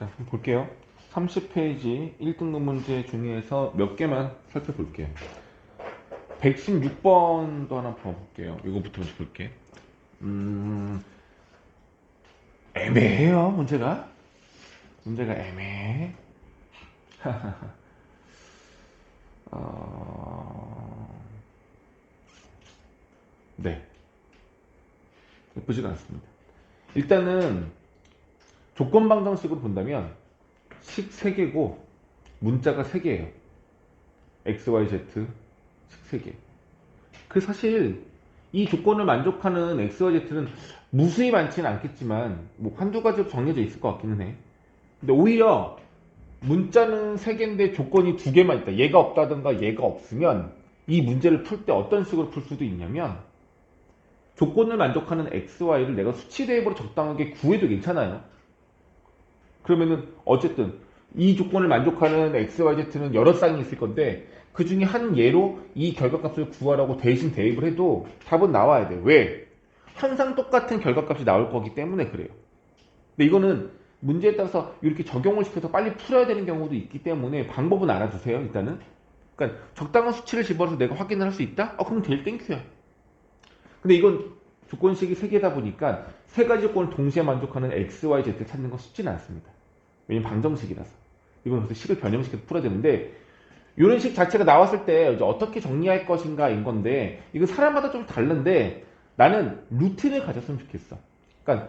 자, 한번 볼게요. 30페이지 1등급 문제 중에서 몇 개만 살펴볼게요. 116번도 하나 봐볼게요. 이거부터 먼저 볼게. 애매해요, 문제가. 문제가 애매해. 네. 예쁘지가 않습니다. 일단은 조건방정식으로 본다면 식 3개고 문자가 3개예요. x, y, z 식 3개. 그 사실 이 조건을 만족하는 x, y, z는 무수히 많지는 않겠지만 뭐 한두 가지로 정해져 있을 것 같기는 해. 근데 오히려 문자는 3개인데 조건이 2개만 있다. 얘가 없다든가 얘가 없으면 이 문제를 풀 때 어떤 식으로 풀 수도 있냐면 조건을 만족하는 x, y를 내가 수치 대입으로 적당하게 구해도 괜찮아요. 그러면은 어쨌든 이 조건을 만족하는 x, y, z는 여러 쌍이 있을 건데 그 중에 한 예로 이 결과값을 구하라고 대신 대입을 해도 답은 나와야 돼. 왜? 항상 똑같은 결과값이 나올 거기 때문에 그래요. 근데 이거는 문제에 따라서 이렇게 적용을 시켜서 빨리 풀어야 되는 경우도 있기 때문에 방법은 알아두세요. 일단은. 그러니까 적당한 수치를 집어서 내가 확인을 할 수 있다? 그럼 제일 땡큐야. 근데 이건 조건식이 3개다 보니까 3가지 조건을 동시에 만족하는 x, y, z 찾는 건 쉽지는 않습니다. 왜냐면 방정식이라서. 이건 그래서 식을 변형시켜서 풀어야 되는데 이런 식 자체가 나왔을 때 어떻게 정리할 것인가인 건데 이거 사람마다 좀 다른데 나는 루틴을 가졌으면 좋겠어. 그러니까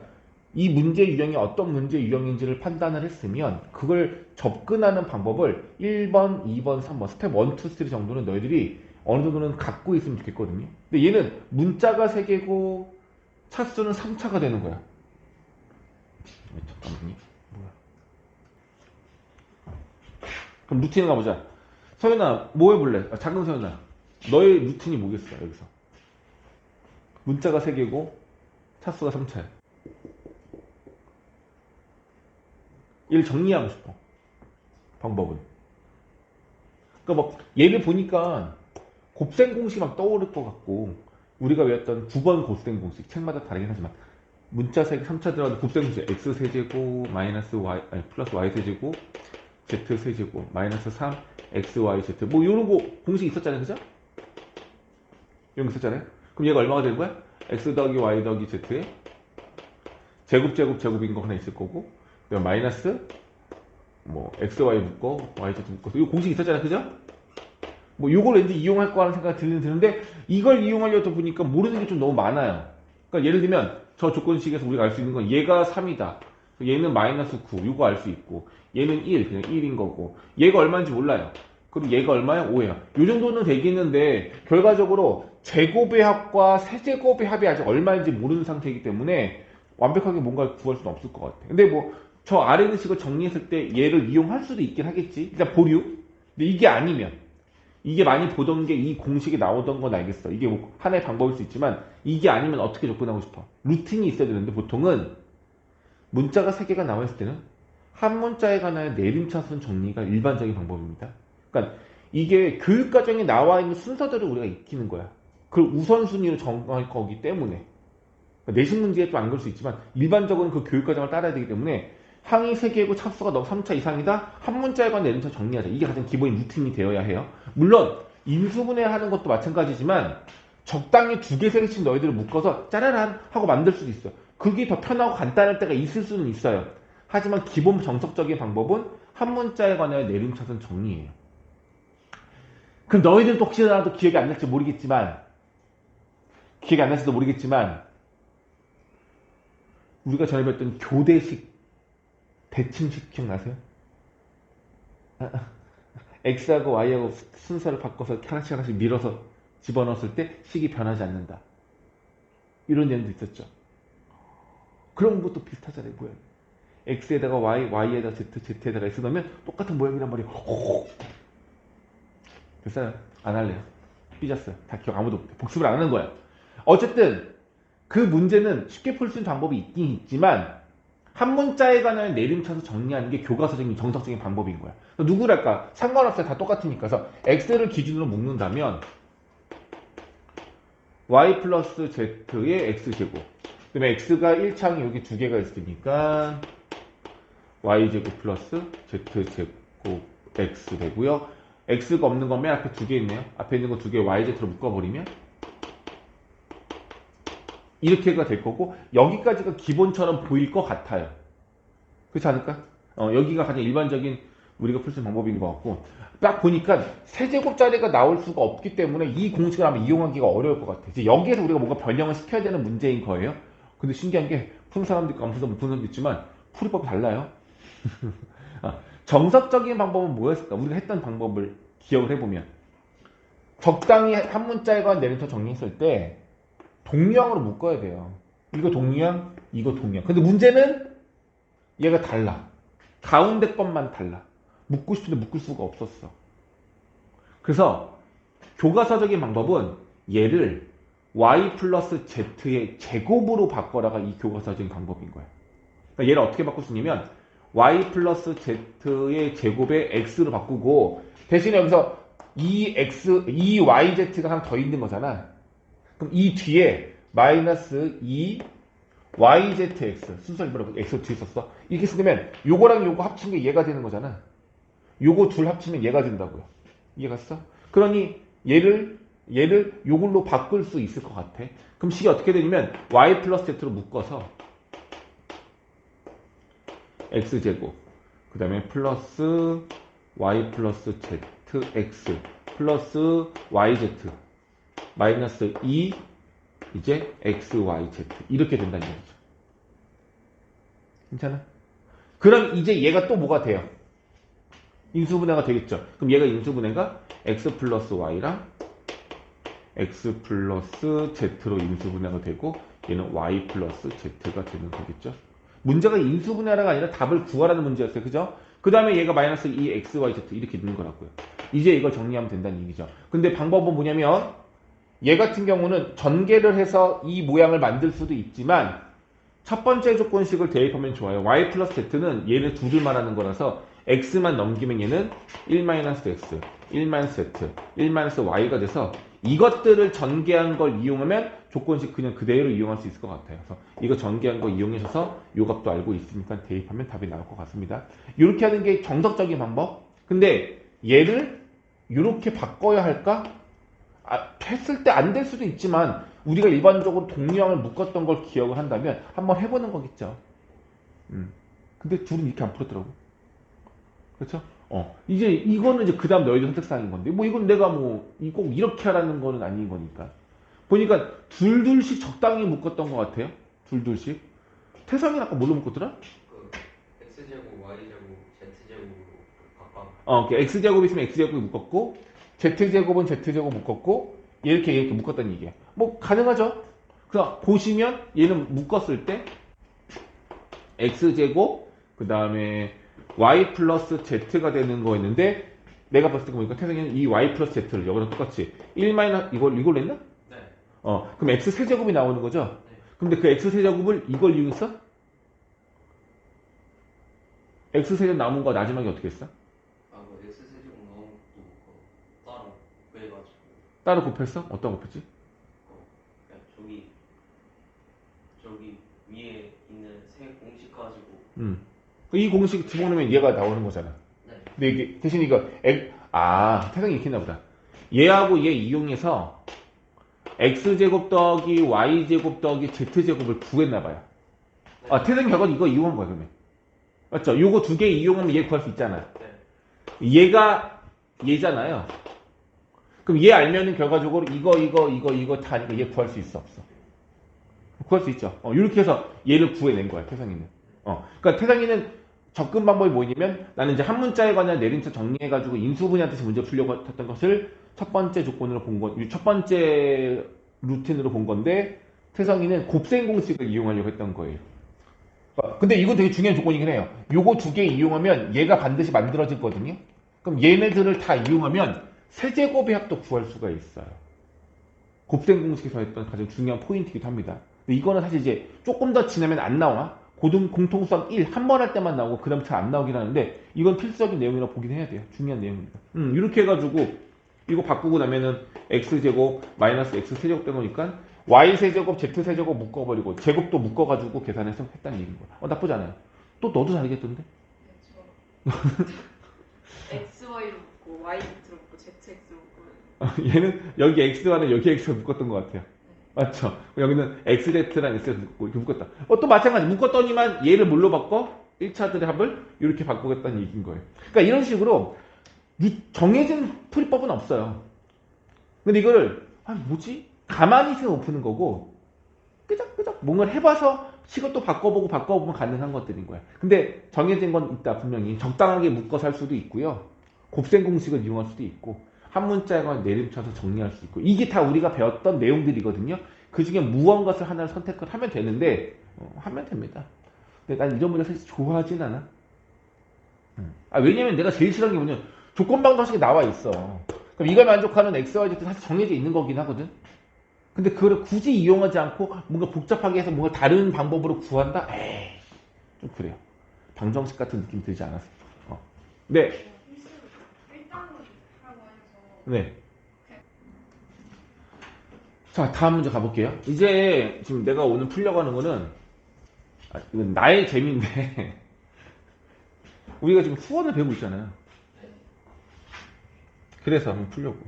이 문제 유형이 어떤 문제 유형인지를 판단을 했으면 그걸 접근하는 방법을 1번, 2번, 3번 스텝 1, 2, 3 정도는 너희들이 어느 정도는 갖고 있으면 좋겠거든요. 근데 얘는 문자가 3개고 차수는 3차가 되는 거야. 잠깐만요. 뭐야? 그럼 루틴을 가보자. 서연아, 뭐 해볼래? 작은 서연아, 너의 루틴이 뭐겠어, 여기서? 문자가 3개고 차수가 3차야. 얘를 정리하고 싶어. 방법은. 그러니까 막 얘를 보니까 곱셈 공식 막 떠오를 것 같고 우리가 외웠던 9번 곱셈 공식 책마다 다르긴 하지만 문자 3차 들어가는 곱셈 공식 x 세제곱 마이너스 y 아니 플러스 y 세제곱 z 세제곱 마이너스 3 x y z 뭐 이런 거 공식 있었잖아요, 그죠? 이런 거 있었잖아요. 그럼 얘가 얼마가 되는 거야? x 더하기 y 더하기 z에 제곱인 거 하나 있을 거고 그다음 마이너스 뭐 xy 묶어 yz 묶어서 이 공식 있었잖아요, 그죠? 뭐 요걸 왠지 이용할 거라는 생각이 드는데 이걸 이용하려다 보니까 모르는 게 좀 너무 많아요. 그러니까 예를 들면 저 조건식에서 우리가 알 수 있는 건 얘가 3이다. 얘는 마이너스 9. 요거 알 수 있고 얘는 1. 그냥 1인 거고 얘가 얼마인지 몰라요. 그리고 얘가 얼마야? 5야. 요 정도는 되겠는데 결과적으로 제곱의 합과 세제곱의 합이 아직 얼마인지 모르는 상태이기 때문에 완벽하게 뭔가 구할 수는 없을 것 같아. 근데 뭐 저 아래 있는 식을 정리했을 때 얘를 이용할 수도 있긴 하겠지. 일단 보류. 근데 이게 아니면 이게 많이 보던 게 이 공식이 나오던 건 알겠어. 이게 뭐 하나의 방법일 수 있지만 이게 아니면 어떻게 접근하고 싶어? 루틴이 있어야 되는데 보통은 문자가 3개가 나와 있을 때는 한 문자에 관한 내림차순 정리가 일반적인 방법입니다. 그러니까 이게 교육과정에 나와 있는 순서대로 우리가 익히는 거야. 그걸 우선순위로 정할 거기 때문에 그러니까 내신 문제에 좀 안 그럴 수 있지만 일반적으로는 그 교육과정을 따라야 되기 때문에 항이 3개고 차수가 너무 3차 이상이다? 한 문자에 관한 내림차 정리하자. 이게 가장 기본인 루틴이 되어야 해요. 물론 인수분해 하는 것도 마찬가지지만 적당히 2개, 3개씩 너희들을 묶어서 짜라란 하고 만들 수도 있어요. 그게 더 편하고 간단할 때가 있을 수는 있어요. 하지만 기본 정석적인 방법은 한 문자에 관한 내림차순 정리예요. 그럼 너희들도 혹시라도 기억이 안 날지 모르겠지만 기억이 안 날지도 모르겠지만 우리가 전에 배웠던 교대식 대칭식 기억나세요? X하고 Y하고 순서를 바꿔서 하나씩 밀어서 집어넣었을 때 식이 변하지 않는다. 이런 내용도 있었죠. 그런 것도 비슷하잖아요, 모양. X에다가 Y, Y에다가 Z, Z에다가 X 넣으면 똑같은 모양이란 말이에요. 됐어요? 안 할래요. 삐졌어요. 다 기억 아무도 못해. 복습을 안 하는 거야. 어쨌든 그 문제는 쉽게 풀 수 있는 방법이 있긴 있지만 한 문자에 관한 내림차수 정리하는 게 교과서적인 정석적인 방법인 거야. 누구랄까? 상관없어요. 다 똑같으니까. 그래서 x를 기준으로 묶는다면 y 플러스 z의 x제곱 그 다음에 x가 1창이 여기 2개가 있으니까 y제곱 플러스 z제곱 x 되고요. x가 없는 건 맨 앞에 두 개 있네요. 앞에 있는 거 두 개 yz로 묶어버리면 이렇게가 될 거고 여기까지가 기본처럼 보일 것 같아요. 그렇지 않을까? 여기가 가장 일반적인 우리가 풀 수 있는 방법인 것 같고 딱 보니까 세제곱짜리가 나올 수가 없기 때문에 이 공식을 아마 이용하기가 어려울 것 같아요. 이제 여기에서 우리가 뭔가 변형을 시켜야 되는 문제인 거예요. 근데 신기한 게 푸는 사람도 있고 안 푸는 사람도 있지만 풀이법이 달라요. 정석적인 방법은 뭐였을까? 우리가 했던 방법을 기억을 해보면 적당히 한 문자에 관한 내림터 정리했을 때 동류항으로 묶어야 돼요. 이거 동류항, 이거 동류항. 근데 문제는 얘가 달라. 가운데 것만 달라. 묶고 싶은데 묶을 수가 없었어. 그래서 교과서적인 방법은 얘를 y 플러스 z의 제곱으로 바꿔라가 이 교과서적인 방법인 거야. 그러니까 얘를 어떻게 바꿀 수 있냐면 y 플러스 z의 제곱에 x로 바꾸고 대신에 여기서 이 yz가 하나 더 있는 거잖아. 그럼 이 뒤에 마이너스 2yzx 순서 일부러 x 뒤에 썼어. 이렇게 쓰면 요거랑 요거 합친 게 얘가 되는 거잖아. 요거 둘 합치면 얘가 된다고요. 이해갔어? 그러니 얘를 요걸로 바꿀 수 있을 것 같아. 그럼 식이 어떻게 되냐면 y 플러스 z로 묶어서 x제곱 그 다음에 플러스 y 플러스 zx 플러스 yz 마이너스 2 이제 xyz 이렇게 된다는 얘기죠. 괜찮아? 그럼 이제 얘가 또 뭐가 돼요? 인수분해가 되겠죠. 그럼 얘가 인수분해가 x 플러스 y랑 x 플러스 z로 인수분해가 되고 얘는 y 플러스 z가 되는 거겠죠. 문제가 인수분해가 아니라 답을 구하라는 문제였어요. 그죠? 그 다음에 얘가 마이너스 2 x, y, z 이렇게 있는 거라고요. 이제 이걸 정리하면 된다는 얘기죠. 근데 방법은 뭐냐면 얘 같은 경우는 전개를 해서 이 모양을 만들 수도 있지만 첫 번째 조건식을 대입하면 좋아요. y 플러스 z는 얘를 둘을 말하는 거라서 x만 넘기면 얘는 1-x, 1-z, 1-y가 돼서 이것들을 전개한 걸 이용하면 조건식 그냥 그대로 이용할 수 있을 것 같아요. 그래서 이거 전개한 거 이용하셔서 요 값도 알고 있으니까 대입하면 답이 나올 것 같습니다. 이렇게 하는 게 정석적인 방법. 근데 얘를 이렇게 바꿔야 할까? 했을 때 안 될 수도 있지만 우리가 일반적으로 동류항을 묶었던 걸 기억을 한다면 한번 해보는 거겠죠. 근데 둘은 이렇게 안 풀었더라고. 그렇죠? 이제 이거는 이제 그 다음 너희들 선택사항인 건데 뭐 이건 내가 뭐 꼭 이렇게 하라는 거는 아닌 거니까. 보니까 둘둘씩 적당히 묶었던 것 같아요. 둘둘씩. 태성이는 아까 뭘로 묶었더라? 그 x제곱, y제곱, z제곱으로 바꿔. x제곱 있으면 x제곱이 묶었고 z제곱은 z제곱 묶었고 이렇게 묶었다는 얘기야. 뭐 가능하죠? 그래서 보시면 얘는 묶었을 때 x제곱 그 다음에 y 플러스 z가 되는 거였는데 내가 봤을 때 보니까 태성이는 이 y 플러스 z를 여기랑 똑같이 1 마이너스 이걸로 했나? 네. 그럼 x 세제곱이 나오는 거죠? 네. 근데 그 x 세제곱을 이걸 이용했어? x 세제곱 남은 거 마지막에 어떻게 했어? 그 x제곱 넣은 것도 따로 구해가지고. 따로 곱했어? 어떤 곱했지? 그냥 저기 위에 있는 세 공식 가지고. 이 공식 집어넣으면 얘가 나오는 거잖아. 네. 근데 이게 대신 이거 태성이 이렇게 했나 보다. 얘하고 얘 이용해서 x제곱 더하기 y제곱 더하기 z제곱을 구했나 봐요. 네. 태성이 결과는 이거 이용한 거야 그러면. 맞죠? 요거 두 개 이용하면 얘 구할 수 있잖아. 네. 얘가 얘잖아요. 그럼 얘 알면은 결과적으로 이거 다 하니까 얘 구할 수 있어 없어? 구할 수 있죠. 이렇게 해서 얘를 구해낸 거야 태성이는. 그러니까 태성이는 접근 방법이 뭐냐면 나는 이제 한 문자에 관한 내림차 정리해가지고 인수분해하듯이 문제 풀려고 했던 것을 첫 번째 조건으로 본 것, 첫 번째 루틴으로 본 건데 태성이는 곱셈 공식을 이용하려고 했던 거예요. 근데 이건 되게 중요한 조건이긴 해요. 요거 두 개 이용하면 얘가 반드시 만들어지거든요. 그럼 얘네들을 다 이용하면 세제곱의 합도 구할 수가 있어요. 곱셈 공식에서 했던 가장 중요한 포인트이기도 합니다. 근데 이거는 사실 이제 조금 더 지나면 안 나와. 공통수학 1 한 번 할 때만 나오고 그 다음 잘 안 나오긴 하는데 이건 필수적인 내용이라고 보긴 해야 돼요. 중요한 내용입니다. 이렇게 해가지고 이거 바꾸고 나면은 x제곱 마이너스 x 세제곱 빼놓으니까 y 세제곱 z 세제곱 묶어버리고 제곱도 묶어가지고 계산해서 했다는 얘기인 거야. 나쁘지 않아요. 또 너도 잘하겠던데? XY로 묶고 Y 밑으로 묶고 ZX로 묶고. 얘는 여기 X와는 여기 X가 묶었던 것 같아요. 맞죠? 여기는 XZ랑 X가 묶고 이렇게 묶었다. 또 마찬가지 묶었더니만 얘를 뭘로 바꿔? 1차들의 합을 이렇게 바꾸겠다는 얘기인 거예요. 그러니까 이런 식으로 정해진 풀이법은 없어요. 근데 이거를 뭐지? 가만히 있으면 못 푸는 거고 끄적끄적 뭔가를 해봐서 식을 또 바꿔보면 가능한 것들인 거야. 근데 정해진 건 있다. 분명히 적당하게 묶어서 할 수도 있고요. 곱셈 공식을 이용할 수도 있고 한 문자에 내림쳐서 정리할 수 있고 이게 다 우리가 배웠던 내용들이거든요. 그 중에 무언가를 하나를 선택을 하면 되는데 하면 됩니다. 근데 난 이런 문제 사실 좋아하진 않아. 왜냐면 내가 제일 싫어하는 게 뭐냐면 조건방정식이 나와 있어. 그럼 이걸 만족하는 x, y, z 사실 정해져 있는 거긴 하거든. 근데 그걸 굳이 이용하지 않고 뭔가 복잡하게 해서 뭔가 다른 방법으로 구한다? 에이, 좀 그래요. 방정식 같은 느낌 들지 않았어. 네. 네. 자, 다음 문제 가볼게요. 이제 지금 내가 오늘 풀려고 하는 거는 이건 나의 재미인데 우리가 지금 수원을 배우고 있잖아요. 그래서 한번 풀려고.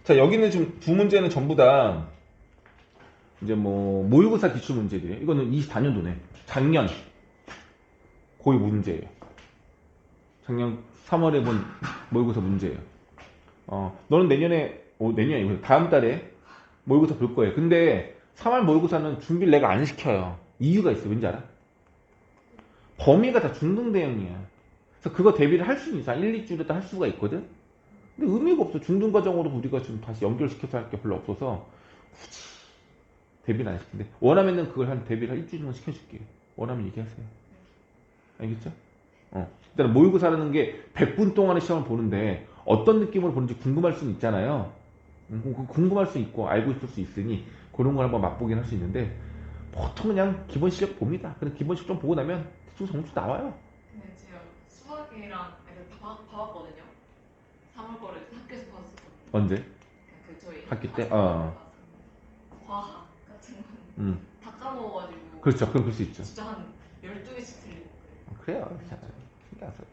자, 여기는 지금 두 문제는 전부 다 이제 뭐 모의고사 기출 문제들이에요. 이거는 24년도네. 작년 고2 문제예요. 작년 3월에 본 모의고사 문제예요. 너는 내년에 다음 달에 모의고사 볼 거예요. 근데 3월 모의고사는 준비를 내가 안 시켜요. 이유가 있어. 왠지 알아? 범위가 다 중등 대형이야. 그래서 그거 대비를 할 수는 있어. 1, 2주일에 할 수가 있거든? 근데 의미가 없어. 중등 과정으로 우리가 지금 다시 연결시켜서 할 게 별로 없어서 굳이 대비를 안 시킨대. 원하면은 그걸 대비를 한 일주일 정도 시켜줄게요. 원하면 얘기하세요. 알겠죠? 일단 모의고사라는 게 100분 동안의 시험을 보는데 어떤 느낌으로 보는지 궁금할 수는 있잖아요. 궁금할 수 있고 알고 싶을 수 있으니 그런 걸 한번 맛보긴 할 수 있는데 보통 그냥 기본 실력 봅니다. 근데 기본 실력 좀 보고 나면 대충 점수 나와요. 근데 지금 수학이랑 봐봤거든요. 3월 거를 학교에서 봤었거든요. 언제? 그 저희 학기 때? 과학 같은 거는 다 까먹어가지고. 그렇죠. 그럼 그럴 수 있죠. 진짜 한 12개씩 틀리고 그래요. 신경 안 써요.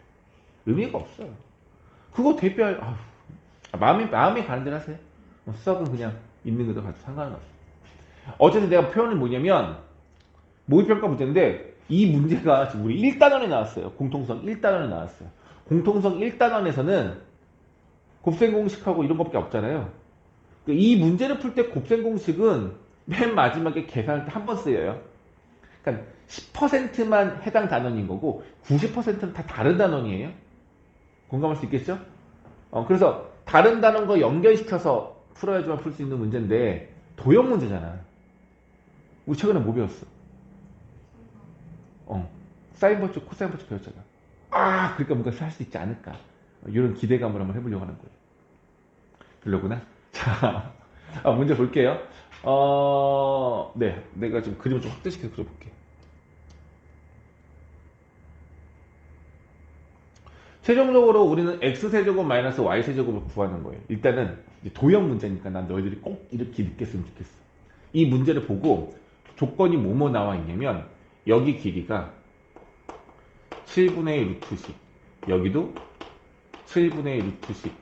의미가 없어요. 그거 대비할 마음이 가는 대로 하세요. 수학은 그냥 있는 것도 가지고 상관은 없어요. 어쨌든 내가 표현은 뭐냐면 모의평가 문제인데 이 문제가 지금 우리 1단원에 나왔어요. 공통성 1단원에 나왔어요. 공통성 1단원에서는 곱셈 공식하고 이런 것밖에 없잖아요. 이 문제를 풀 때 곱셈 공식은 맨 마지막에 계산할 때 한 번 쓰여요. 그러니까 10%만 해당 단원인 거고 90%는 다 다른 단원이에요. 공감할 수 있겠죠? 그래서 다른 단원과 연결시켜서 풀어야지만 풀 수 있는 문제인데 도형 문제잖아. 우리 최근에 뭐 배웠어? 사인 버츠, 코사인 버츠 배웠잖아. 그러니까 뭔가 할 수 있지 않을까. 이런 기대감을 한번 해보려고 하는 거예요. 별로구나. 자, 문제 볼게요. 네, 내가 지금 그림을 좀 확대시켜서 그려볼게. 최종적으로 우리는 x세제곱 마이너스 y세제곱을 구하는 거예요. 일단은 도형 문제니까 난 너희들이 꼭 이렇게 느꼈으면 좋겠어. 이 문제를 보고 조건이 뭐뭐 나와 있냐면 여기 길이가 7분의 1 루트씩 여기도 7분의 1 루트씩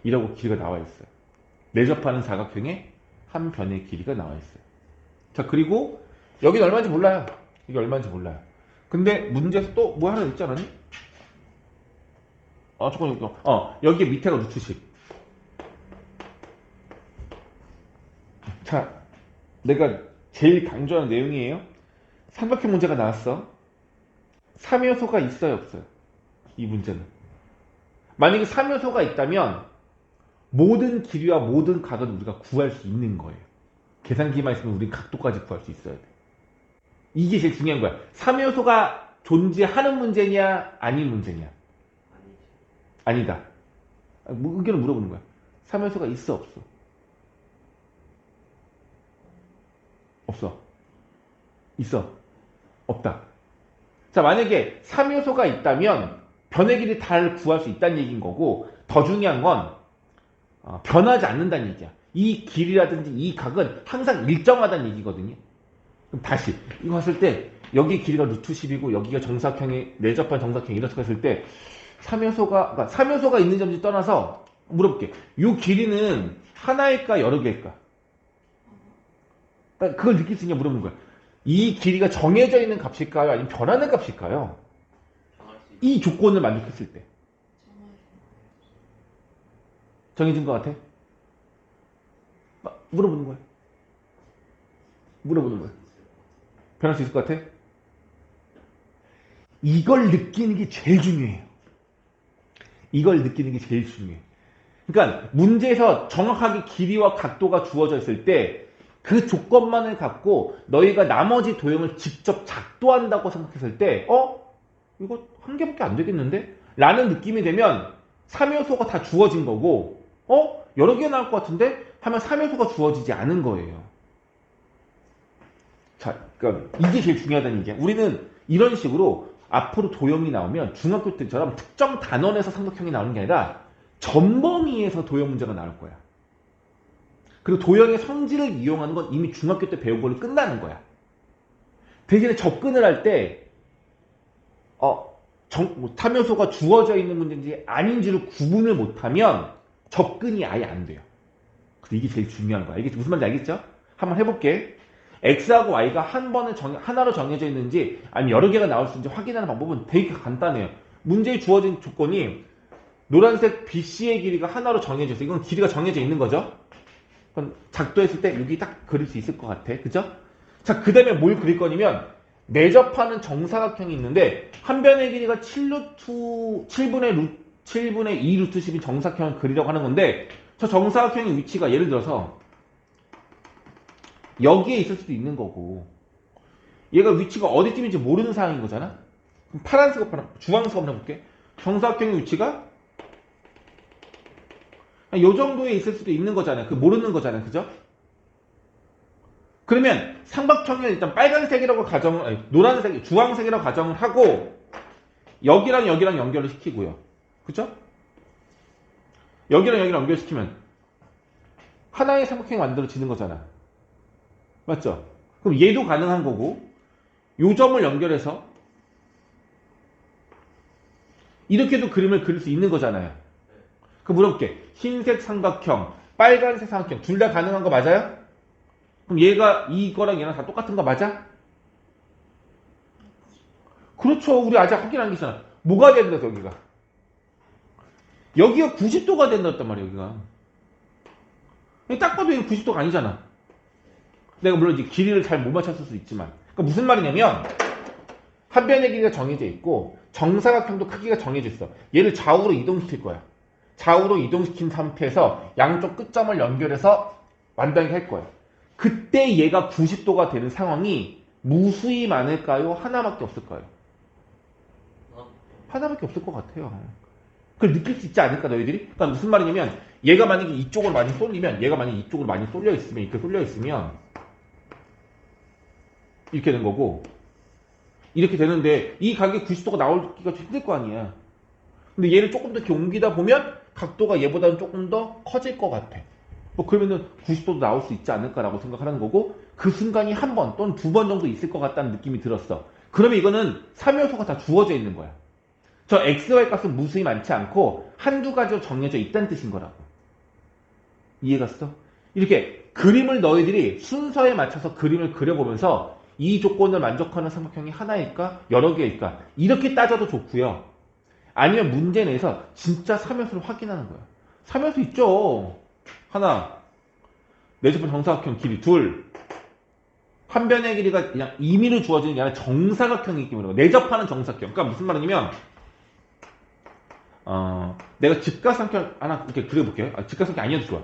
이라고 길이가 나와 있어요. 내접하는 사각형의 한 변의 길이가 나와 있어요. 자, 그리고 여기는 얼마인지 몰라요. 이게 얼마인지 몰라요. 근데 문제에서 또 뭐 하나 있지 않았니? 조금 여기 밑에가 루트식. 자, 내가 제일 강조하는 내용이에요. 삼각형 문제가 나왔어. 3요소가 있어요, 없어요? 이 문제는. 만약에 3요소가 있다면 모든 길이와 모든 각을 우리가 구할 수 있는 거예요. 계산기만 있으면 우린 각도까지 구할 수 있어야 돼. 이게 제일 중요한 거야. 3요소가 존재하는 문제냐 아닌 문제냐. 아니다. 의견을 물어보는 거야. 3요소가 있어 없어? 없어. 있어. 없다. 자, 만약에 3요소가 있다면 변의 길이 다를 구할 수 있다는 얘기인 거고 더 중요한 건 변하지 않는다는 얘기야. 이 길이라든지 이 각은 항상 일정하다는 얘기거든요. 그럼 다시 이거 봤을 때 여기 길이가 루트 10이고 여기가 정사각형이 내접한 정사각형이 이렇게 했을 때 3요소가 있는 점인지 떠나서 물어볼게. 이 길이는 하나일까 여러 개일까? 그러니까 그걸 느낄 수 있냐 물어보는 거야. 이 길이가 정해져 있는 값일까요? 아니면 변하는 값일까요? 변할 수 있어. 이 조건을 만족했을 때 정해진 것 같아? 물어보는 거야. 물어보는 거야. 변할 수 있을 것 같아? 이걸 느끼는 게 제일 중요해요. 이걸 느끼는 게 제일 중요해. 그러니까 문제에서 정확하게 길이와 각도가 주어져 있을 때 그 조건만을 갖고 너희가 나머지 도형을 직접 작도한다고 생각했을 때 이거 한 개밖에 안 되겠는데? 라는 느낌이 되면 3요소가 다 주어진 거고 여러 개 나올 것 같은데? 하면 3요소가 주어지지 않은 거예요. 자, 그러니까 이게 제일 중요하다는 얘기야. 우리는 이런 식으로 앞으로 도형이 나오면 중학교 때처럼 특정 단원에서 삼각형이 나오는 게 아니라 전범위에서 도형 문제가 나올 거야. 그리고 도형의 성질을 이용하는 건 이미 중학교 때 배운 걸로 끝나는 거야. 대신에 접근을 할 때 탐요소가 주어져 있는 문제인지 아닌지를 구분을 못하면 접근이 아예 안 돼요. 근데 이게 제일 중요한 거야. 이게 무슨 말인지 알겠죠? 한번 해볼게. X하고 Y가 하나로 정해져 있는지 아니면 여러 개가 나올 수 있는지 확인하는 방법은 되게 간단해요. 문제에 주어진 조건이 노란색 BC의 길이가 하나로 정해져 있어. 이건 길이가 정해져 있는 거죠. 그럼 작도했을 때 여기 딱 그릴 수 있을 것 같아. 그죠? 자, 그 다음에 뭘 그릴 거냐면 내접하는 정사각형이 있는데 한 변의 길이가 7분의 2 루트 10인 정사각형을 그리려고 하는 건데 저 정사각형의 위치가 예를 들어서 여기에 있을 수도 있는 거고 얘가 위치가 어디쯤인지 모르는 상황인 거잖아. 그럼 파란색 주황색 한번 해볼게. 정사각형의 위치가 요 정도에 있을 수도 있는 거잖아요. 그 모르는 거잖아요. 그죠? 그러면 삼각형을 일단 빨간색이라고 노란색, 주황색이라고 가정을 하고 여기랑 여기랑 연결을 시키고요. 그죠? 여기랑 여기랑 연결시키면 하나의 삼각형이 만들어지는 거잖아. 맞죠? 그럼 얘도 가능한 거고 요 점을 연결해서 이렇게도 그림을 그릴 수 있는 거잖아요. 그럼 물어볼게. 흰색 삼각형, 빨간색 삼각형 둘 다 가능한 거 맞아요? 그럼 얘가 이거랑 얘랑 다 똑같은 거 맞아? 그렇죠. 우리 아직 확인 안 했잖아. 뭐가 된다 여기가? 여기가 90도가 된다단 말이야. 여기가. 딱 봐도 여기 90도가 아니잖아. 내가 물론 이제 길이를 잘 못 맞췄을 수 있지만 그러니까 무슨 말이냐면 한 변의 길이가 정해져 있고 정사각형도 크기가 정해져 있어. 얘를 좌우로 이동시킬 거야. 좌우로 이동시킨 상태에서 양쪽 끝점을 연결해서 완전히 할 거야. 그때 얘가 90도가 되는 상황이 무수히 많을까요? 하나밖에 없을까요? 하나밖에 없을 것 같아요. 그걸 느낄 수 있지 않을까 너희들이? 그러니까 무슨 말이냐면 얘가 만약에 이쪽으로 많이 쏠리면 얘가 만약에 이쪽으로 많이 쏠려 있으면 이렇게 쏠려 있으면 이렇게 된 거고 이렇게 되는데 이 각이 90도가 나오기가 힘들 거 아니야. 근데 얘를 조금 더 이렇게 옮기다 보면 각도가 얘보다는 조금 더 커질 것 같아. 뭐 그러면은 90도도 나올 수 있지 않을까라고 생각하는 거고 그 순간이 한 번 또는 두 번 정도 있을 것 같다는 느낌이 들었어. 그러면 이거는 3요소가 다 주어져 있는 거야. 저 XY 값은 무수히 많지 않고 한두 가지로 정해져 있다는 뜻인 거라고. 이해갔어? 이렇게 그림을 너희들이 순서에 맞춰서 그림을 그려보면서 이 조건을 만족하는 삼각형이 하나일까? 여러 개일까? 이렇게 따져도 좋고요. 아니면 문제 내에서 진짜 3요소를 확인하는 거야. 3요소 있죠. 하나, 내접한 정사각형 길이 둘, 한 변의 길이가 그냥 임의로 주어지는 게 아니라 정사각형이기 때문에 내접하는 정사각형. 그러니까 무슨 말이냐면 내가 직각삼각형 하나 이렇게 그려볼게요. 직각삼각형 아니어도 좋아.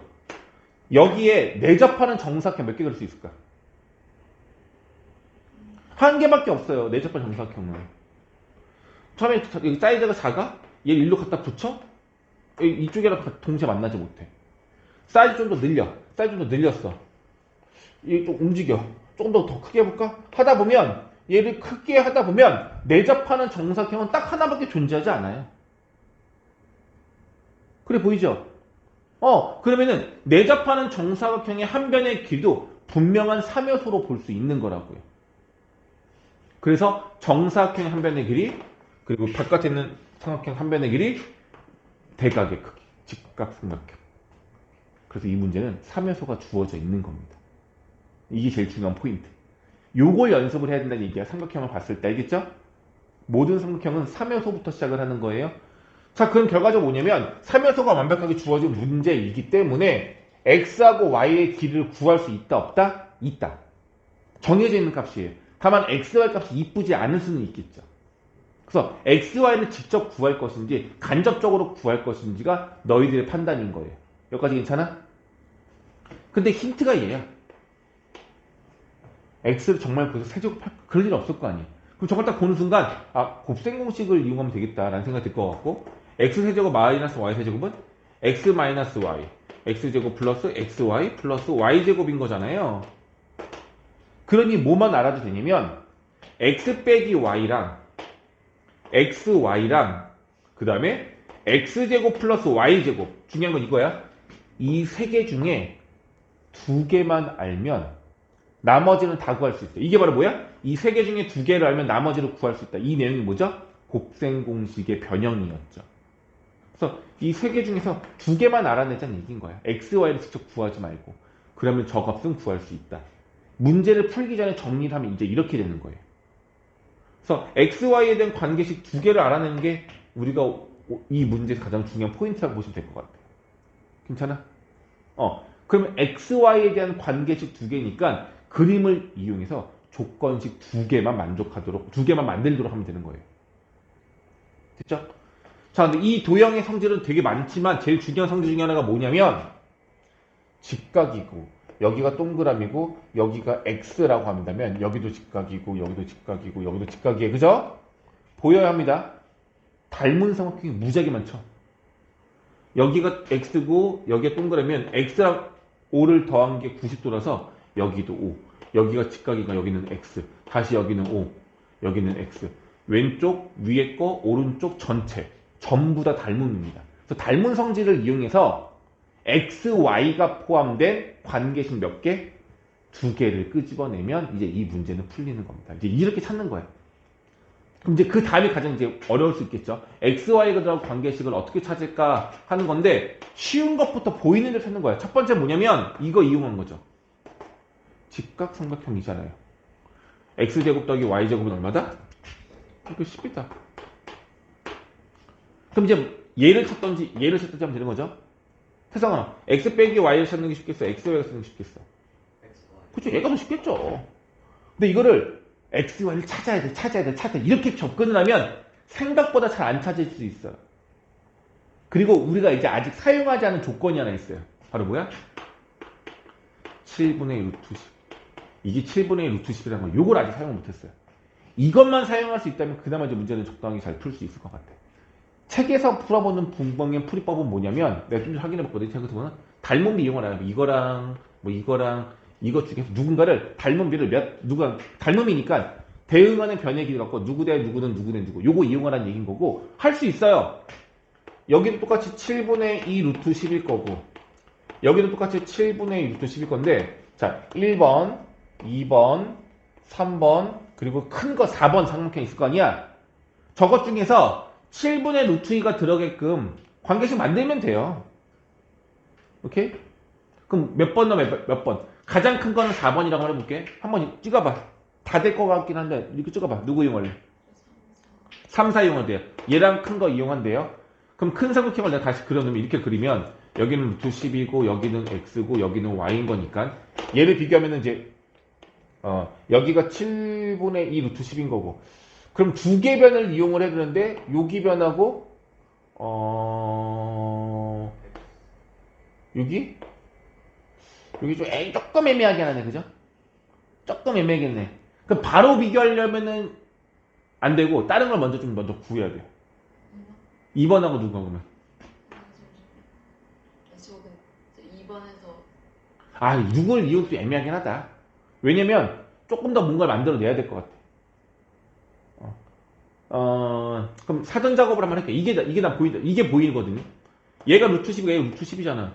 여기에 내접하는 정사각형 몇 개 그릴 수 있을까? 한 개밖에 없어요. 내접한 정사각형은. 처음에 여기 사이즈가 작아? 얘를 일로 갖다 붙여? 이쪽이랑 동시에 만나지 못해. 사이즈 좀 더 늘려. 사이즈 좀 더 늘렸어. 얘 좀 움직여. 조금 더 크게 해볼까? 하다 보면 얘를 크게 하다 보면 내접하는 정사각형은 딱 하나밖에 존재하지 않아요. 그래 보이죠? 그러면은 내접하는 정사각형의 한 변의 길이도 분명한 3요소로 볼 수 있는 거라고요. 그래서 정사각형 한 변의 길이 그리고 바깥에 있는 삼각형 한 변의 길이 대각의 크기, 직각삼각형. 그래서 이 문제는 3요소가 주어져 있는 겁니다. 이게 제일 중요한 포인트. 요걸 연습을 해야 된다는 얘기야. 삼각형을 봤을 때. 알겠죠? 모든 삼각형은 3요소부터 시작을 하는 거예요. 자, 그럼 결과적으로 뭐냐면 3요소가 완벽하게 주어진 문제이기 때문에 x하고 y의 길이를 구할 수 있다 없다? 있다. 정해져 있는 값이에요. 다만 x, y 값이 이쁘지 않을 수는 있겠죠. 그래서 x, y를 직접 구할 것인지 간접적으로 구할 것인지가 너희들의 판단인 거예요. 여기까지 괜찮아? 근데 힌트가 얘야. x를 정말 그래서 세제곱할 그럴 일 없을 거 아니에요. 그럼 저걸 딱 보는 순간 아 곱셈 공식을 이용하면 되겠다라는 생각이 들 것 같고 x 세제곱 마이너스 y 세제곱은 x 마이너스 y x제곱 플러스 xy 플러스 y제곱인 거잖아요. 그러니 뭐만 알아도 되냐면 x 빼기 y랑 xy랑 그 다음에 x제곱 플러스 y제곱 중요한 건 이거야. 이 세 개 중에 두 개만 알면 나머지는 다 구할 수 있어. 이게 바로 뭐야? 이 세 개 중에 두 개를 알면 나머지를 구할 수 있다. 이 내용이 뭐죠? 곱셈 공식의 변형이었죠. 그래서 이 세 개 중에서 두 개만 알아내자는 얘기인 거야. x, y를 직접 구하지 말고. 그러면 저 값은 구할 수 있다. 문제를 풀기 전에 정리를 하면 이제 이렇게 되는 거예요. 그래서 x, y에 대한 관계식 두 개를 알아내는 게 우리가 이 문제에서 가장 중요한 포인트라고 보시면 될 것 같아요. 괜찮아? 그러면 x, y에 대한 관계식 두 개니까 그림을 이용해서 조건식 두 개만 만족하도록, 두 개만 만들도록 하면 되는 거예요. 됐죠? 자, 근데 이 도형의 성질은 되게 많지만 제일 중요한 성질 중에 하나가 뭐냐면 직각이고 여기가 동그라미고 여기가 x라고 한다면 여기도 직각이고 여기도 직각이고 여기도 직각이에요. 그죠? 보여야 합니다. 닮은 삼각형이 무지하게 많죠. 여기가 x고 여기가 동그라미면 x랑 5를 더한 게 90도라서 여기도 5. 여기가 직각이니까 여기는 x. 다시 여기는 5. 여기는 x. 왼쪽 위에 거 오른쪽 전체 전부 다 닮음입니다. 그래서 닮은 성질을 이용해서 x, y가 포함된 관계식 몇 개? 두 개를 끄집어내면 이제 이 문제는 풀리는 겁니다. 이제 이렇게 찾는 거예요. 그럼 이제 그 다음에 가장 이제 어려울 수 있겠죠. x, y가 들어간 관계식을 어떻게 찾을까 하는 건데 쉬운 것부터 보이는 데를 찾는 거예요. 첫 번째 뭐냐면 이거 이용한 거죠. 직각삼각형이잖아요. x제곱 더하기 y제곱은 얼마다? 이거 10이다. 그럼 이제 얘를 찾던지 하면 되는 거죠. 세상아, x 빼기 y를 찾는 게 쉽겠어? x, y를 찾는 게 쉽겠어? 그쵸, 얘가 더 쉽겠죠. 근데 이거를 x, y를 찾아야 돼. 이렇게 접근을 하면 생각보다 잘 안 찾을 수 있어요. 그리고 우리가 이제 아직 사용하지 않은 조건이 하나 있어요. 바로 뭐야? 7분의 1 루트 10. 이게 7분의 1 루트 10이라는 거, 요걸 아직 사용 못했어요. 이것만 사용할 수 있다면 그나마 이제 문제는 적당히 잘 풀 수 있을 것 같아. 책에서 풀어보는 분방의 풀이법은 뭐냐면 내가 좀 확인해봤거든요. 책에서 보면 닮은비 이용을 안 하고 이거랑 이것 중에서 누군가를 누가 닮음이니까 대응하는 변의 길이 갖고 누구 대 누구는 누구 요거 이용하라는 얘기인 거고 할 수 있어요. 여기도 똑같이 7분의 2 루트 10일 거고 여기도 똑같이 7분의 2 루트 10일 건데 자 1번 2번 3번 그리고 큰 거 4번 삼각형 있을 거 아니야. 저것 중에서 7분의 루트 2가 들어게끔 관계식 만들면 돼요. 오케이? 그럼 몇 번 넣어 몇 번? 가장 큰 거는 4번이라고 해볼게. 한번 찍어봐. 다 될 것 같긴 한데 이렇게 찍어봐. 누구 이용할래? 3, 4 이용한대요. 얘랑 큰 거 이용한대요. 그럼 큰 삼각형을 내가 다시 그려놓으면 이렇게 그리면 여기는 루트 10이고 여기는 x고 여기는 y인 거니까 얘를 비교하면 이제 여기가 7분의 2 루트 10인 거고 그럼 두 개 변을 이용을 해 그러는데 여기 변하고 여기 좀 조금 애매하게 하네. 그죠? 조금 애매하겠네. 그럼 바로 비교하려면은 안 되고 다른 걸 먼저 구해야 돼요. 2번하고 누가 그러면? 저는 2번에서 아, 누굴 이용도 애매하긴 하다. 왜냐면 조금 더 뭔가를 만들어내야 될 것 같아. 그럼 사전 작업을 한번 할게. 이게 난 보인다. 이게 보이거든요. 얘가 루트 10이고 얘가 루트 10이잖아.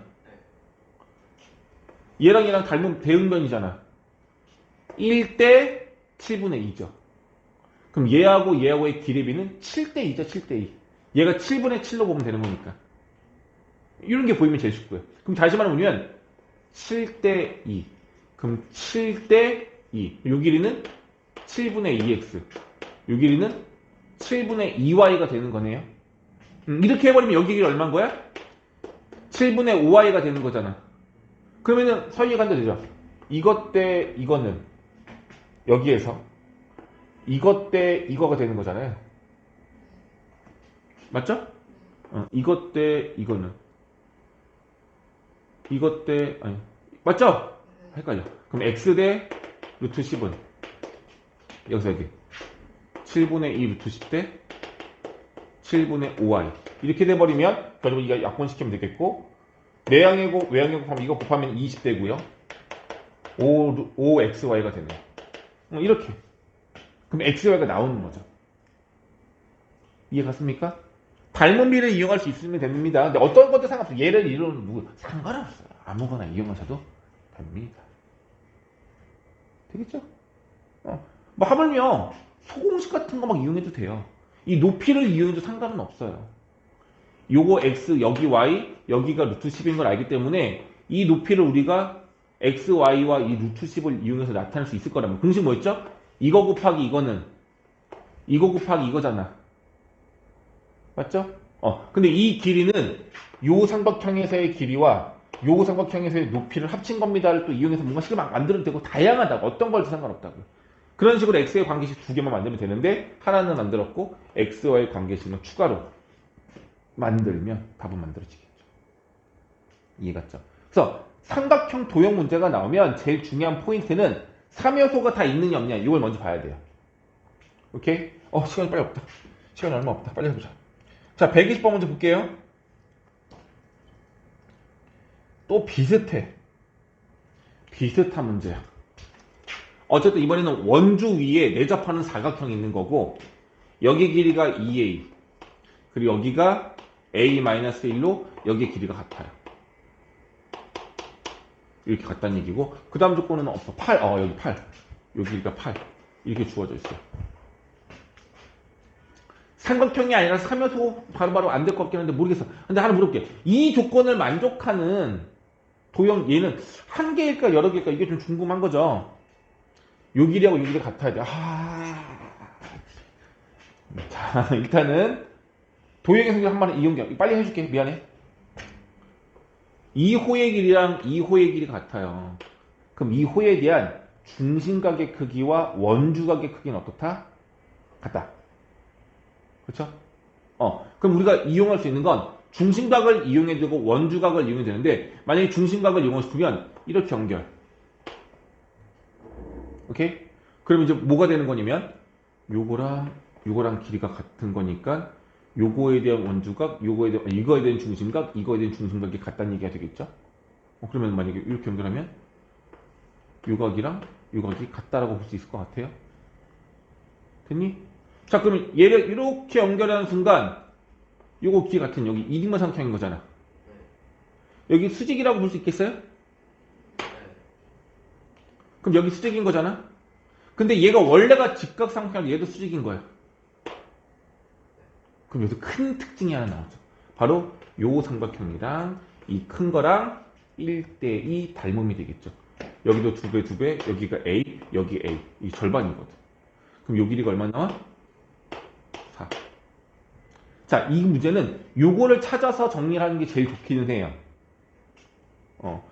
얘랑 닮은 대응변이잖아. 1대 7분의 2죠. 그럼 얘하고 얘하고의 기대비는 7대2죠. 7대2. 얘가 7분의 7로 보면 되는 거니까. 이런 게 보이면 제일 쉽고요. 그럼 다시 말하면 7대2. 그럼 7대2. 요 길이는 7분의 2x. 요 길이는 7분의 2y가 되는 거네요. 이렇게 해버리면 여기 길이 얼마인 거야? 7분의 5y가 되는 거잖아. 그러면은 서희가 한대 되죠. 이것 대 이거는 여기에서 이것 대 이거가 되는 거잖아요. 맞죠? 이것 대 이거는 이것 대 아니 맞죠? 헷갈려. 그럼 x 대 루트 10은 여기서 여기 7분의 2 루트 10 대 7분의 5y 이렇게 돼버리면 결국 이거 약분시키면 되겠고 내양이고 외양이고 하면 이거 곱하면 20되고요. 5xy가 되네요. 이렇게. 그럼 xy가 나오는 거죠. 이해 갔습니까? 닮은 비를 이용할 수 있으면 됩니다. 근데 어떤 것도 상관없어요. 얘를 이루는 누구 상관없어요. 아무거나 이용하셔도 됩니다. 되겠죠? 뭐 하물며 소공식 같은 거 막 이용해도 돼요. 이 높이를 이용해도 상관은 없어요. 요거 x, 여기 y, 여기가 루트 10인 걸 알기 때문에 이 높이를 우리가 x, y와 이 루트 10을 이용해서 나타낼 수 있을 거라면 공식 뭐였죠? 이거 곱하기 이거는 이거 곱하기 이거잖아. 맞죠? 근데 이 길이는 요 삼각형에서의 길이와 요 삼각형에서의 높이를 합친 겁니다를 또 이용해서 뭔가 식을 막 만들어도 되고 다양하다고 어떤 걸도 상관없다고요. 그런 식으로 x의 관계식 두 개만 만들면 되는데 하나는 만들었고 x와의 관계식은 추가로 만들면 답은 만들어지겠죠. 이해갔죠? 그래서 삼각형 도형 문제가 나오면 제일 중요한 포인트는 3요소가 다 있느냐 없느냐 이걸 먼저 봐야 돼요. 오케이? 시간이 빨리 없다. 시간이 얼마 없다. 빨리 해보자. 자, 120번 먼저 볼게요. 또 비슷해. 비슷한 문제야. 어쨌든 이번에는 원주 위에 내접하는 사각형이 있는 거고 여기 길이가 2a 그리고 여기가 a-1로 여기의 길이가 같아요. 이렇게 같다는 얘기고 그 다음 조건은 없어. 8, 여기 8 여기 길이가 8 이렇게 주어져 있어요. 삼각형이 아니라 3요소 바로바로 안 될 것 같긴 한데 모르겠어. 근데 하나 물어볼게. 이 조건을 만족하는 도형 얘는 한 개일까 여러 개일까 이게 좀 궁금한 거죠. 요 길이하고 요 길이가 같아야 돼. 자, 일단은 도형의 성질 한 번에 이용경 빨리 해줄게. 미안해. 2호의 길이랑 2호의 길이가 같아요. 그럼 2호에 대한 중심각의 크기와 원주각의 크기는 어떻다? 같다. 그렇죠? 그럼 우리가 이용할 수 있는 건 중심각을 이용해도 되고 원주각을 이용해도 되는데 만약에 중심각을 이용하고 싶으면 이렇게 연결. 오케이? 그럼 이제 뭐가 되는 거냐면 요거랑 길이가 같은 거니까 요거에 대한 원주각, 이거에 대한 중심각, 이거에 대한 중심각이 같다는 얘기가 되겠죠? 그러면 만약에 이렇게 연결하면 요 각이랑 요 각이 같다라고 볼 수 있을 것 같아요. 됐니? 자, 그러면 얘를 이렇게 연결하는 순간 요거 길 같은 여기 이등분 삼각형인 거잖아. 여기 수직이라고 볼 수 있겠어요? 그럼 여기 수직인 거잖아? 근데 얘가 원래가 직각삼각형 얘도 수직인 거야. 그럼 여기서 큰 특징이 하나 나오죠. 바로 요 삼각형이랑 이 큰 거랑 1대2 닮음이 되겠죠. 여기도 2배, 여기가 A, 여기 A. 이 절반이거든. 그럼 요 길이가 얼마 나와? 4. 자, 이 문제는 요거를 찾아서 정리하는 게 제일 좋기는 해요.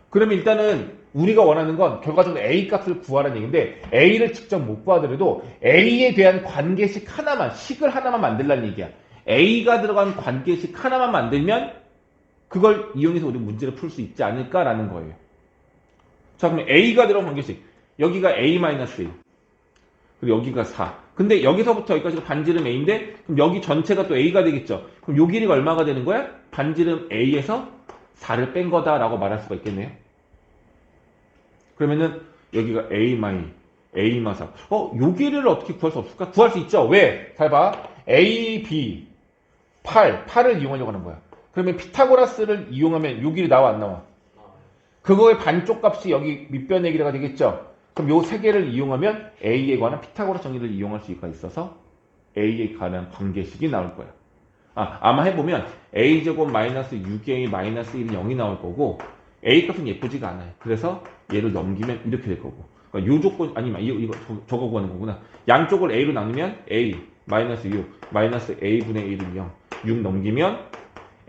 그러면 일단은 우리가 원하는 건 결과적으로 A 값을 구하라는 얘기인데 A를 직접 못 구하더라도 A에 대한 관계식 하나만, 식을 하나만 만들라는 얘기야. A가 들어간 관계식 하나만 만들면 그걸 이용해서 우리 문제를 풀 수 있지 않을까라는 거예요. 자, 그러면 A가 들어간 관계식. 여기가 A-1. 그리고 여기가 4. 근데 여기서부터 여기까지가 반지름 A인데 그럼 여기 전체가 또 A가 되겠죠. 그럼 요 길이가 얼마가 되는 거야? 반지름 A에서 4를 뺀 거다라고 말할 수가 있겠네요. 그러면은 여기가 A-4. 요 길이를 어떻게 구할 수 없을까? 구할 수 있죠. 왜? 잘 봐. A, B, 8을 이용하려고 하는 거야. 그러면 피타고라스를 이용하면 요 길이 나와 안 나와? 그거의 반쪽 값이 여기 밑변의 길이가 되겠죠. 그럼 요 세 개를 이용하면 A에 관한 피타고라스 정리를 이용할 수가 있어서 a에 관한 관계식이 나올 거야. 아마 해보면 a제곱 마이너스 6a 마이너스 1은 0이 나올 거고 a 값은 예쁘지가 않아요. 그래서 얘를 넘기면 이렇게 될 거고. 그러니까 요 조건 아니면 이거 저거 구하는 거구나. 양쪽을 a로 나누면 a 마이너스 6 마이너스 a분의 1은 0 6 넘기면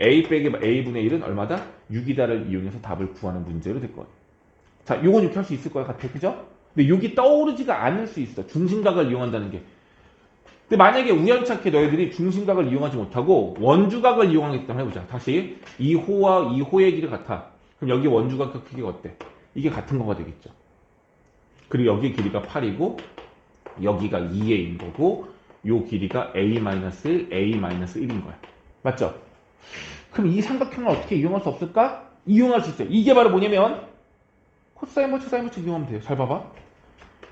a 빼기 a분의 1은 얼마다? 6이다를 이용해서 답을 구하는 문제로 될 거예요. 자, 요건 이렇게 할 수 있을 거야 같아. 그죠? 근데 여기 떠오르지가 않을 수 있어. 중심각을 이용한다는 게. 근데 만약에 우연찮게 너희들이 중심각을 이용하지 못하고 원주각을 이용하겠다 한번 해보자. 다시 2호와 2호의 길이 같아. 그럼 여기 원주각 크기가 어때? 이게 같은 거가 되겠죠. 그리고 여기 길이가 8이고 여기가 2a인 거고 요 길이가 a-1, a-1인 거야. 맞죠? 그럼 이 삼각형을 어떻게 이용할 수 없을까? 이용할 수 있어요. 이게 바로 뭐냐면 코사인 버치 사인 버치 이용하면 돼요. 잘 봐봐.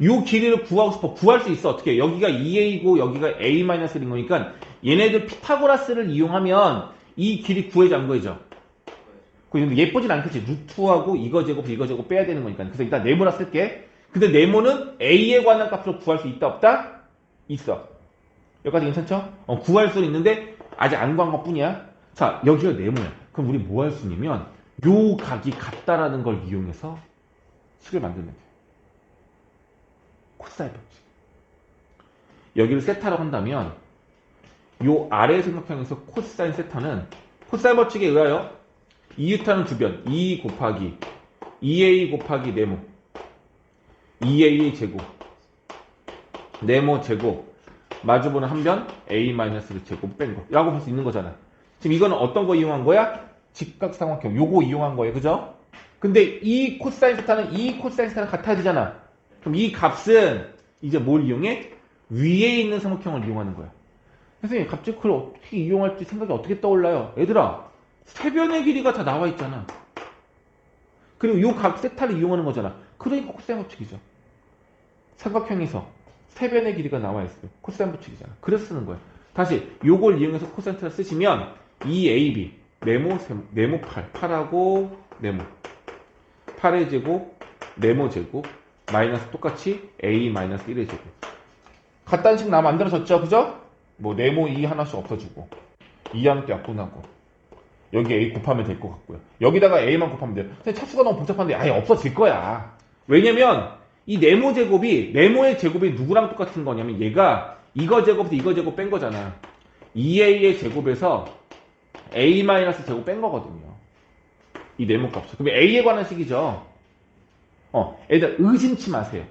요 길이를 구하고 싶어. 구할 수 있어. 어떻게? 여기가 2a고 여기가 a-1인 거니까 얘네들 피타고라스를 이용하면 이 길이 구해져 안 구해져? 근데 예쁘진 않겠지. 루트하고 이거 제곱 빼야 되는 거니까. 그래서 일단 네모라 쓸게. 근데 네모는 a에 관한 값으로 구할 수 있다 없다? 있어. 여기까지 괜찮죠? 구할 수는 있는데 아직 안 구한 것 뿐이야. 자, 여기가 네모야. 그럼 우리 뭐 할 수 있냐면 요 각이 같다라는 걸 이용해서 식을 만들면 돼. 코사인 법칙. 여기를 세타라고 한다면 요 아래 삼각형에서 코사인 세타는 코사인 법칙에 의하여 2유타는 주변 2 곱하기 2a 곱하기 네모 2a의 제곱 네모 제곱 마주보는 한 변 a-를 제곱 뺀 거 라고 볼 수 있는 거잖아. 지금 이거는 어떤 거 이용한 거야? 직각삼각형 요거 이용한 거예요. 그죠? 근데 이 코사인 세타는 이 코사인 세타랑 같아야 되잖아. 그럼 이 값은 이제 뭘 이용해? 위에 있는 삼각형을 이용하는 거야. 선생님 갑자기 그걸 어떻게 이용할지 생각이 어떻게 떠올라요? 얘들아 세변의 길이가 다 나와 있잖아. 그리고 요 각 세타를 이용하는 거잖아. 그러니까 코사인 법칙이죠. 삼각형에서 세변의 길이가 나와 있어요. 코사인 법칙이잖아. 그래서 쓰는 거야. 다시 요걸 이용해서 코사인 세타를 쓰시면 2ab 네모 8하고 네모 8의 제곱 네모 제곱 마이너스 똑같이 a-1의 제곱 같다는 식 나 만들어졌죠. 그죠? 뭐 네모 2 하나씩 없어지고 2하는 또 약분하고 여기 a 곱하면 될 것 같고요. 여기다가 a만 곱하면 돼요. 근데 차수가 너무 복잡한데 아예 없어질 거야. 왜냐면 이 네모 제곱이 네모의 제곱이 누구랑 똑같은 거냐면 얘가 이거 제곱에서 이거 제곱 뺀 거잖아. 2a의 제곱에서 a-제곱 뺀 거거든요. 이 네모 값을. 그럼 a에 관한 식이죠. 일단 의심치 마세요.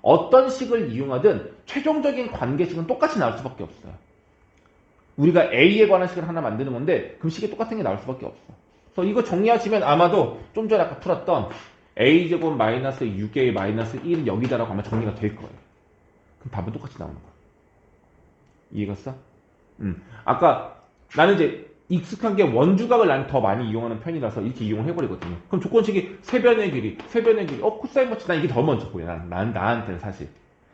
어떤 식을 이용하든 최종적인 관계식은 똑같이 나올 수밖에 없어요. 우리가 a에 관한 식을 하나 만드는 건데 그럼 식이 똑같은 게 나올 수밖에 없어. 그래서 이거 정리하시면 아마도 좀 전에 아까 풀었던 a제곱 마이너스 6a 마이너스 1은 여기다라고 아마 정리가 될 거예요. 그럼 답은 똑같이 나오는 거야. 이해갔어? 아까 나는 이제 익숙한 게 원주각을 나는 더 많이 이용하는 편이라서 이렇게 이용을 해버리거든요. 그럼 조건식이 세변의 길이, 코사인 버치 난 이게 더 먼저 보여. 나한테는 사실.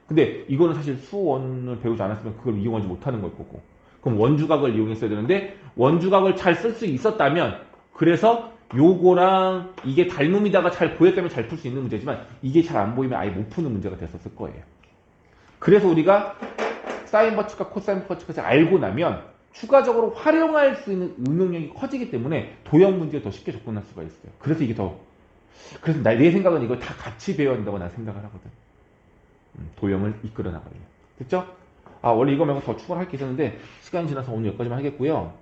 근데 이거는 사실 수원을 배우지 않았으면 그걸 이용하지 못하는 걸 거고. 그럼 원주각을 이용했어야 되는데 원주각을 잘 쓸 수 있었다면 그래서 요거랑 이게 닮음이다가 잘 보였다면 잘 풀 수 있는 문제지만 이게 잘 안 보이면 아예 못 푸는 문제가 됐었을 거예요. 그래서 우리가 사인 버치과 코사인 버치까지 알고 나면 추가적으로 활용할 수 있는 응용력이 커지기 때문에 도형 문제에 더 쉽게 접근할 수가 있어요. 그래서 이게 그래서 내 생각은 이걸 다 같이 배워야 한다고 난 생각을 하거든. 도형을 이끌어 나가려면. 됐죠? 원래 이거 말고 더 추가할 게 있었는데 시간이 지나서 오늘 여기까지만 하겠고요.